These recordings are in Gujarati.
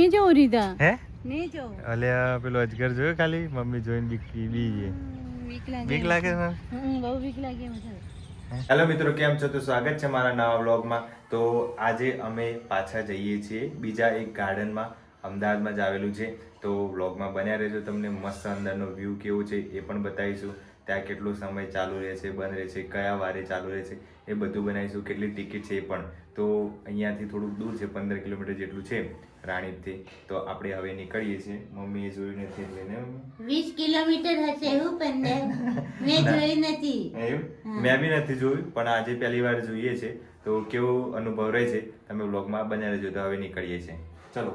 નહીં જો રીધા હે નહીં જો અલ્યા પેલો અજગર જોયો ખાલી મમ્મી જોઈને બી બીક લાગે ને બહુ બીક લાગે મને. હેલો મિત્રો, કેમ છો? તો સ્વાગત છે મારા નવા વ્લોગમાં. તો આજે અમે પાછા જઈએ છીએ બીજા એક ગાર્ડનમાં, અમદાવાદમાં જ આવેલું છે. તો વ્લોગમાં બન્યા રહેજો, તમને મસ્ત અંદરનો વ્યૂ કેવો છે એ પણ બતાવીશું. ત્યાં કેટલો સમય ચાલુ રહેશે, બંધ રહેશે, કયા વારે ચાલુ રહેશે એ બધું બનાવીશું. કેટલી ટિકિટ છે એ પણ. તો અહીંયાથી થોડુંક દૂર છે, 15 કિલોમીટર જેટલું છે રાણીપથી. તો આપણે હવે નીકળીએ છીએ. મમ્મીએ જોયું નથી એટલે ને 20 કિલોમીટર હશે એવું, પણ મેં જોયું નથી. એવું મેં બી નથી જોયું, પણ આજે પહેલી વાર જોઈએ છે. તો કેવો અનુભવ રહે છે તમે વ્લોગમાં બન્યા રહેજો. તો હવે નીકળીએ છીએ, ચલો.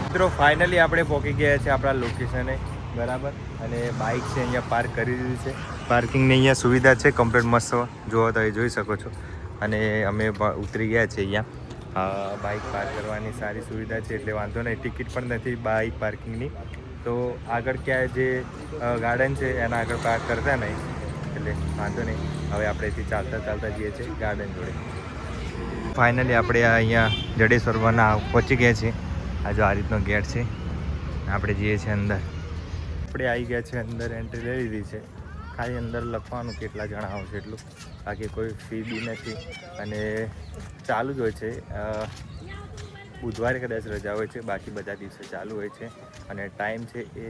મિત્રો ફાઇનલી આપણે પહોંચી ગયા છે આપણા લોકેશને, બરાબર. અને બાઇક છે અહીંયા પાર્ક કરી દીધી છે. પાર્કિંગની અહીંયા સુવિધા છે કમ્પ્લીટ મસ્ત, જુઓ તો એ જોઈ શકો છો. અને અમે ઉતરી ગયા છે અહીંયા. બાઇક પાર્ક કરવાની સારી સુવિધા છે એટલે વાંધો નહીં. ટિકિટ પણ નથી બાઇક પાર્કિંગની. તો આગળ ક્યાંય જે ગાર્ડન છે એના આગળ પાર્ક કરતા નહીં એટલે વાંધો નહીં. હવે આપણે અહીંથી ચાલતા ચાલતા જઈએ છીએ ગાર્ડન જોડે. ફાઇનલી આપણે અહીંયા જડેશ્વર વન પહોંચી ગયા છીએ. આ જો આ રીતનો ગેટ છે, આપણે જઈએ છીએ અંદર. આપણે આવી ગયા છે અંદર, એન્ટ્રી લઈ લીધી છે. ખાલી અંદર લખવાનું કેટલા જણા આવશે એટલું, બાકી કોઈ ફી બી નથી. અને ચાલુ જ હોય છે, બુધવારે કદાચ રજા હોય છે, બાકી બધા દિવસે ચાલુ હોય છે. અને ટાઈમ છે એ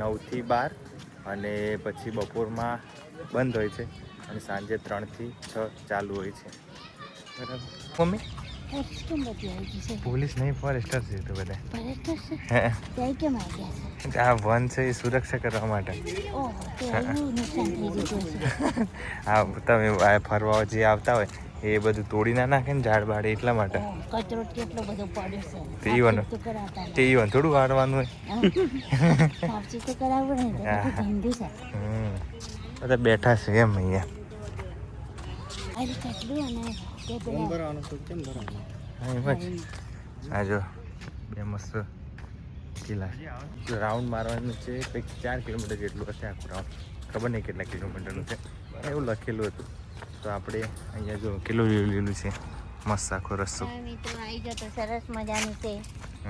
9 થી 12, અને પછી બપોરમાં બંધ હોય છે, અને સાંજે 3 થી 6 ચાલુ હોય છે, બરાબર. મમ્મી પોલીસ નહીં, ફોરેસ્ટર છે તો બધા. આ વન છે એ સુરક્ષા કરવા માટે. હા, તમે ફરવા જે આવતા હોય એ બધું તોડી ના નાખે ને ઝાડ બાડ, એટલા માટે. તે ઈવન થોડું વાળવાનું હોય. બધા બેઠા છે એમ અહીંયા. હા જો બે મસ્ત કિલ્લા. રાઉન્ડ મારવાનું છે, કંઈક 4 કિલોમીટર જેટલું હશે આખું રાઉન્ડ. ખબર નહીં કેટલા કિલોમીટરનું છે, એવું લખેલું હતું. તો આપણે અહીંયા જો કેટલું લીલું છે, મસ્ત આખો રસ્તો. મિત્રો આવી જતો, સરસ મજાની છે.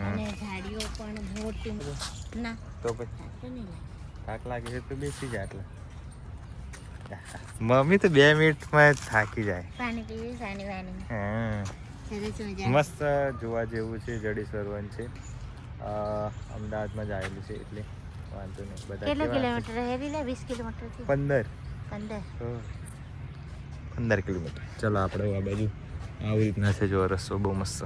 અને ઝાડીઓ પણ મોટી. ના તો પછી થાક લાગે છે તો બેસી જાય. એટલે મમ્મી તો 2 મિનિટમાં થાકી જાય. પાણી પીવી, પાણી પાણી. હા, મસ્ત જોવા જેવું છે. જડેશ્વર વન છે, અમદાવાદમાં જ આવેલું છે એટલે વાંધો નહીં. બધા કેટલા કિલોમીટર હેરી લે? 20 કિલોમીટર થી 15 કિલોમીટર. ચલો આપણે આ બાજુ આવી રીતના છે જો રસ્તો, બહુ મસ્ત.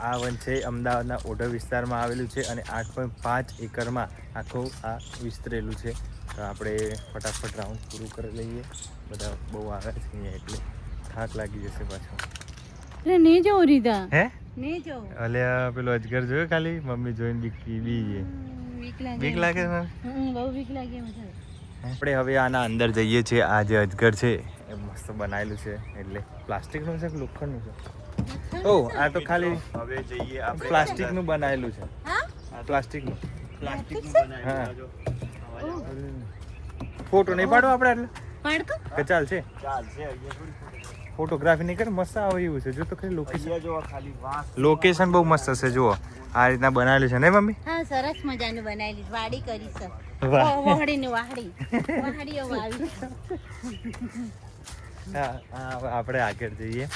આ વન છે અમદાવાદના ઓઢવ વિસ્તારમાં આવેલું છે, અને 8.5 એકરમાં આખું આ વિસ્તરેલું છે. તો આપણે ફટાફટ રાઉન્ડ પૂરું કરી લઈએ. બધા બહુ આવે છે અહીંયા એટલે થાક લાગી જશે પાછો. નહીં જો રીધા, હે નહીં જો. અલ્યા પેલો અજગર જોયો ખાલી મમ્મી જોઈને બીક લાગે ને બહુ બીક લાગે મને. આપણે હવે આના અંદર જઈએ છીએ. આ જે અજગર છે એ મસ્ત બનાવેલું છે, એટલે પ્લાસ્ટિકનું છે કે લોખંડનું છે? ઓ આ તો ખાલી હવે જઈએ આપણે પ્લાસ્ટિકનું બનાવેલું છે. પ્લાસ્ટિકનું હા. ફોટો નહીં પાડો આપણે એટલે કે ચાલશે? ફોટોગ્રાફી નહીં કરે, મસ્ત આવે એવું છે. જો તો ખરી લોકેશન બહુ મસ્ત હશે. જુઓ આ રીતના બનાવેલું છે ને મમ્મી? હા, સરસ મજાનું બનાવેલી. વાડી કરી છે, વાડીની વાડી. હા, આપણે આગળ જઈએ.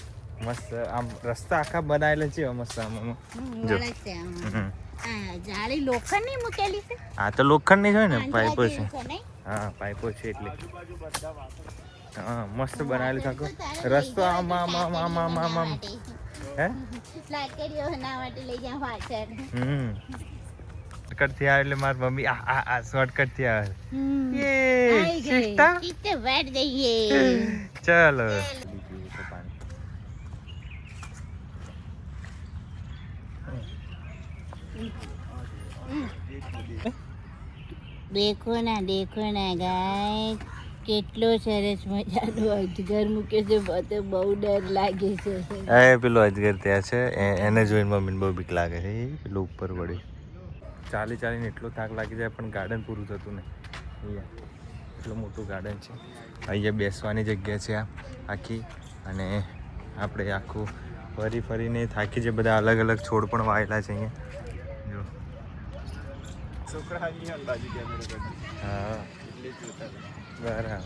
મસ્ત આમ રસ્તા આખા બનાવેલા છે મસ્ત. આમ જો જાળી લોખંડની મૂકેલી છે. હા તો લોખંડની જ હોય ને, પાઇપો છે. હા, પાઇપો છે એટલે. હા, મસ્ત બનાવેલું છે આખો રસ્તો. આમ આમ આમ આમ આમ આમ આમ હે લાકડીઓ બનાવવા માટે લઈ જાવ પાછળ. શોર્ટકટ થી આવે એટલે મારી મમ્મી આ શોર્ટકટ થી આવે. કિતે બેઠ જઈએ. ચલો. દેખો ના ગાય, કેટલો સરસ મજાનો અજગર મૂકે છે. બધે બહુ ડર લાગે છે. પેલો અજગર ત્યાં છે, એને જોઈને મમ્મીને બહુ બીક લાગે છે. પેલો ઉપર વળી ચાલીને એટલો થાક લાગી જાય, પણ ગાર્ડન પૂરું થતું નહીં. અહીંયા એટલું મોટું ગાર્ડન છે. અહીંયા બેસવાની જગ્યા છે આ આખી. અને આપણે આખું ફરીને થાકી છે. બધા અલગ અલગ છોડ પણ વાવેલા છે અહીંયા જો. હા બરાબર.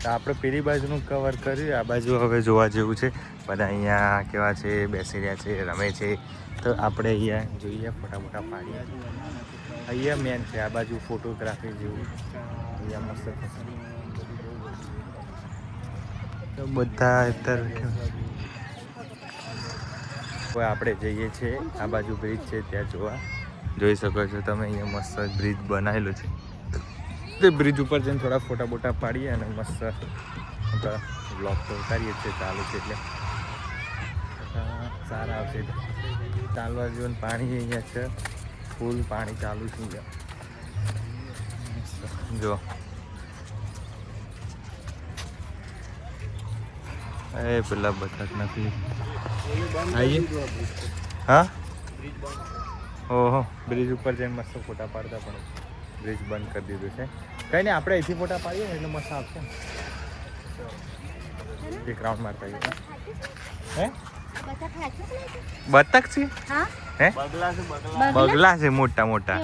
તો આપણે પેલી બાજુનું કવર કર્યું. આ બાજુ હવે જોવા જેવું છે. બધા અહીંયા કેવા છે, બેસી રહ્યા છે, રમે છે. તો આપણે અહીંયા જોઈએ, ફોટા પાડીએ. અહીંયા મેન છે આ બાજુ ફોટોગ્રાફી જેવું. અહીંયા મસ્ત થશે. તો બધા અત્યારે આપણે જઈએ છીએ આ બાજુ બ્રિજ છે ત્યાં જોવા. જોઈ શકો છો તમે અહીંયા મસ્ત બ્રિજ બનાવેલો છે. તે બ્રિજ ઉપર જઈને થોડા ફોટા પાડીએ અને મસ્ત બ્લોગ તો ઉતારીએ છીએ. ચાલુ છે એટલે સારા આવશે. ચાલવા જેવું પાણી અહીંયા છે, ફૂલ પાણી ચાલુ છે અહીંયા જો. એ પેલા બતક નથી આવીએ. હા ઓહો, બ્રિજ ઉપર જઈને મસ્ત ફોટા પાડતા પણ બ્રિજ બંધ કરી દીધું છે. કંઈ નહીં, આપણે અહીંથી ફોટા પાડીએ ને એટલે મસ્ત આવશે. એક રાઉન્ડ મારતા આવીએ. હે બતક છે? હે બગલા છે મોટા મોટા.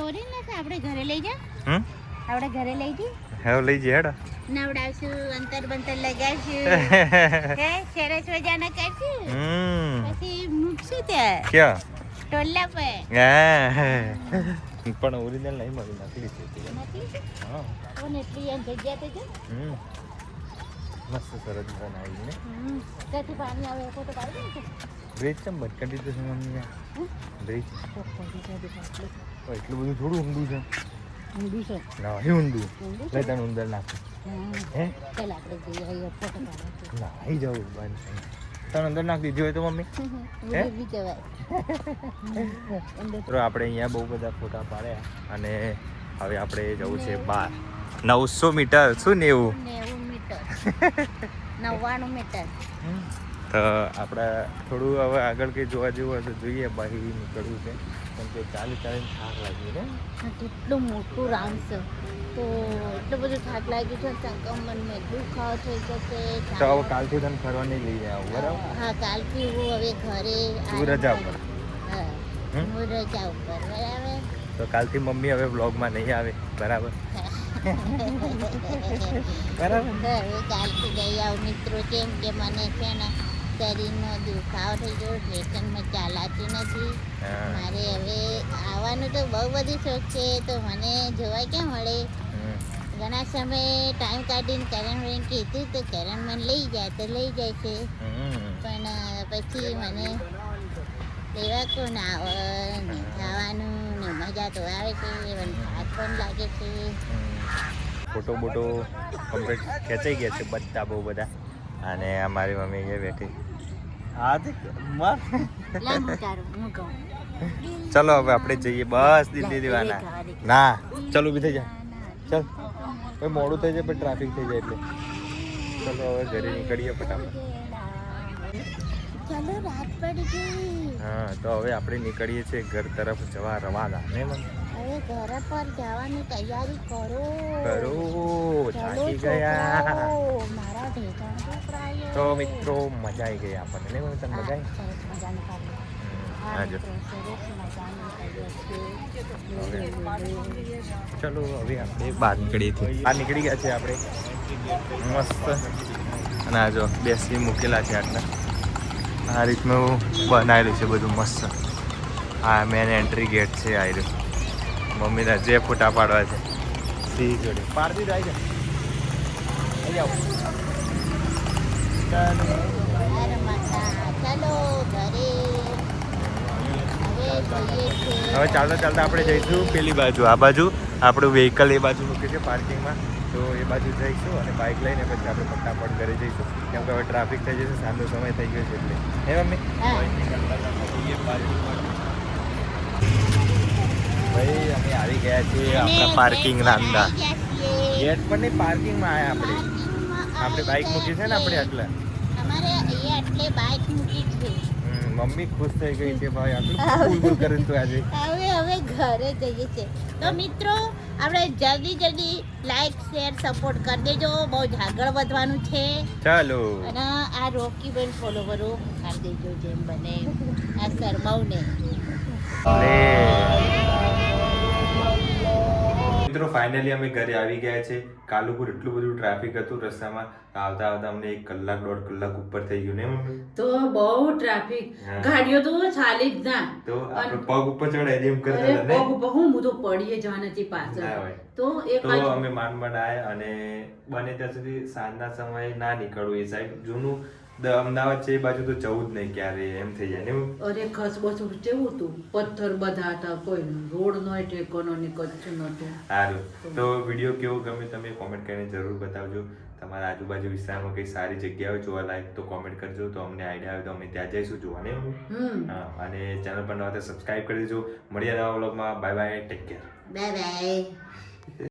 આપણે ઘરે લઈ જા. આપણે ઘરે લઈ જઈએ. હવે લઈ જઈએ હેડો. નવડાવશું, અંતર બંતર લગાવશું, સરસ મજાના કરશું, પછી મૂકશું ત્યાં ક્યાં ટોલા પર. પણ ઓરિજિનલ નહીં મળી, નકલી છે. હા એટલી જગ્યા તો છે. મસ્ત સરસ બનાવીને ત્યાંથી પાણી આવે ફોટો પાડી દે. બ્રિજ કેમ બંધ કરી દીધું છે મમ્મી? બ્રિજ એટલું બધું થોડું ઊંડું છે. ઊંડું છે ના ઊંડું લઈ તને અંદર નાખું. હે ચાલ આપણે જઈએ ફોટો પાડવા. ના આવી જવું બંધ તને અંદર નાખી દીધી હોય તો મમ્મી. તો આપણે અહીંયા બહુ બધા ફોટા પાડ્યા અને હવે આપણે જવું છે બહાર. 900 મીટર. શું 90 મીટર 99 મીટર. તો આપણે થોડું હવે આગળ કંઈ જોવા જેવું હોય તો જોઈએ. બહાર નીકળવું છે કેમ કે ચાલીને થાક લાગ્યું ને. કેટલું મોટું રાઉન્ડ છે તો એટલું બધું થાક લાગ્યું છે. કમરને દુખાવો થઈ જશે. તો હવે કાલથી તને ફરવા નહીં લઈ જાય બરાબર? હા, કાલથી હું હવે ઘરે રજા ઉપર. હા, હું રજા ઉપર બરાબર. તો કાલથી મમ્મી હવે બ્લોગમાં નહીં આવે બરાબર? બરાબર. હવે કાલથી જઈ આવ મિત્રો. કેમ કે મને છે ને શરીરનો દુખાવો થઈ ગયો, સ્ટેશનમાં ચાલાતી નથી. મારે હવે આવવાનું તો બહુ બધું શોખ છે તો મને જોવા ક્યાં મળે. ઘણા સમયે ટાઈમ કાઢીને કરણભાઈને કીધું તો કરણ મને લઈ જાય તો લઈ જાય છે. પણ પછી મને લેવા કોણ આવે ને ખાવાનું ને મજા તો આવે છે, પણ થાક પણ લાગે છે. ફોટો બોટો કમ્પ્લીટ ખેંચાઈ ગયા છે બધા, બહુ બધા. અને અમારી મમ્મી અહીંયા બેઠી. હા ચલો હવે આપણે જઈએ. બસ દિલ્હી દીવાના ના ચાલો ઊભી થઈ જાય. ચાલ કોઈ મોડું થઈ જાય પણ ટ્રાફિક થઈ જાય એટલે ચલો હવે ઘરે નીકળીએ ફટાફટ. ચાલો રાત પડી ગઈ. હા તો હવે આપણે નીકળીએ છીએ ઘર તરફ જવા રવાના. ને મમ્મી હવે ઘર પર જવાની તૈયારી કરો. થાકી ગયા મારા ઢેકાણ છોકરાઓ. તો મિત્રો મજા આવી ગઈ આપણને. ને મમ્મી તને મજા આવી? સરસ મજાનું કાઢ્યું. ચલો હવે આપણે બહાર નીકળીએ છીએ. બહાર નીકળી ગયા છે આપણે મસ્ત. અને આ જો બેસી મૂકેલા છે આટલા. આ રીતનું બનાવેલું છે બધું મસ્ત. આ મેન એન્ટ્રી ગેટ છે. આ રહ્યું મમ્મીના જે ફોટા પાડવા છે સી જોડે પાડતી જાય છે. હવે ચાલતા ચાલતા આપણે જઈશું પેલી બાજુ. આ બાજુ આપણું વ્હીકલ એ બાજુ મૂકે છે પાર્કિંગમાં, તો એ બાજુ જઈશું અને બાઇક લઈને પછી આપણે ફટાફટ ઘરે જઈશું. કેમ કે હવે ટ્રાફિક થઈ જશે, સાંજનો સમય થઈ ગયો છે એટલે. હે મમ્મી ભાઈ અમે આવી ગયા છીએ આપણા પાર્કિંગના અંદર. ગેટ પર નહીં, પાર્કિંગમાં આવ્યા આપણે. આપણે બાઇક મૂકી છે ને આપણે એટલે. અમારે અહીંયા એટલે બાઇક મૂકી છે. મમ્મી ખુશ થઈ ગઈ કે ભાઈ આટલું કુલ કરે તું આજે. હવે ઘરે જઈએ છે. તો મિત્રો આપણે જલ્દી લાઈક શેર સપોર્ટ કરી દેજો. બહુ જ આગળ વધવાનું છે. ચાલો. અને આ રોકી બેન ફોલોવરો કરી દેજો જેમ બને. આ શરમાવને મિત્રો ફાઇનલી અમે ઘરે આવી ગયા છે. કાલુપુર એટલું બધું ટ્રાફિક હતું રસ્તામાં, આવતા અમને 1 કલાક 1.5 કલાક ઉપર થઈ ગયું ને મમ્મી? તો બહુ ટ્રાફિક, હા. ગાડીઓ તો ચાલી જ ના. તો આપણે પગ ઉપર ચડાય એમ કરતા અરે હતા ને? પગ ઉપર હું તો પડીએ જવા નથી ના પાછળ. હોય. તો એક તો બાજુ અમે માંડ આયા અને બને ત્યાં સુધી સાંજના સમયે ના નીકળવું એ સાઈડ. જૂનું અમદાવાદ છે એ બાજુ તો જવું જ નહીં ક્યારે, એમ થઈ જાય ને. અરે ખસબસ કેવું હતું, પથ્થર બધા હતા, કોઈ રોડ નો ઠેકાનો ની કચ્છ નતું. સારું, તો વિડીયો કેવો ગમે તમે કોમેન્ટ કરીને જરૂર બતાવજો. તમારા આજુબાજુ વિસ્તારમાં કઈ સારી જગ્યા હોય જોવા લાયક તો કોમેન્ટ કરજો, તો અમને આઈડિયા આવે તો અમે ત્યાં જઈશું જોવા ને. હા, અને ચેનલ પર નવા તો સબસ્ક્રાઇબ કરી દેજો. મળીએ નવા વ્લોગમાં. Bye bye, take care. Bye bye.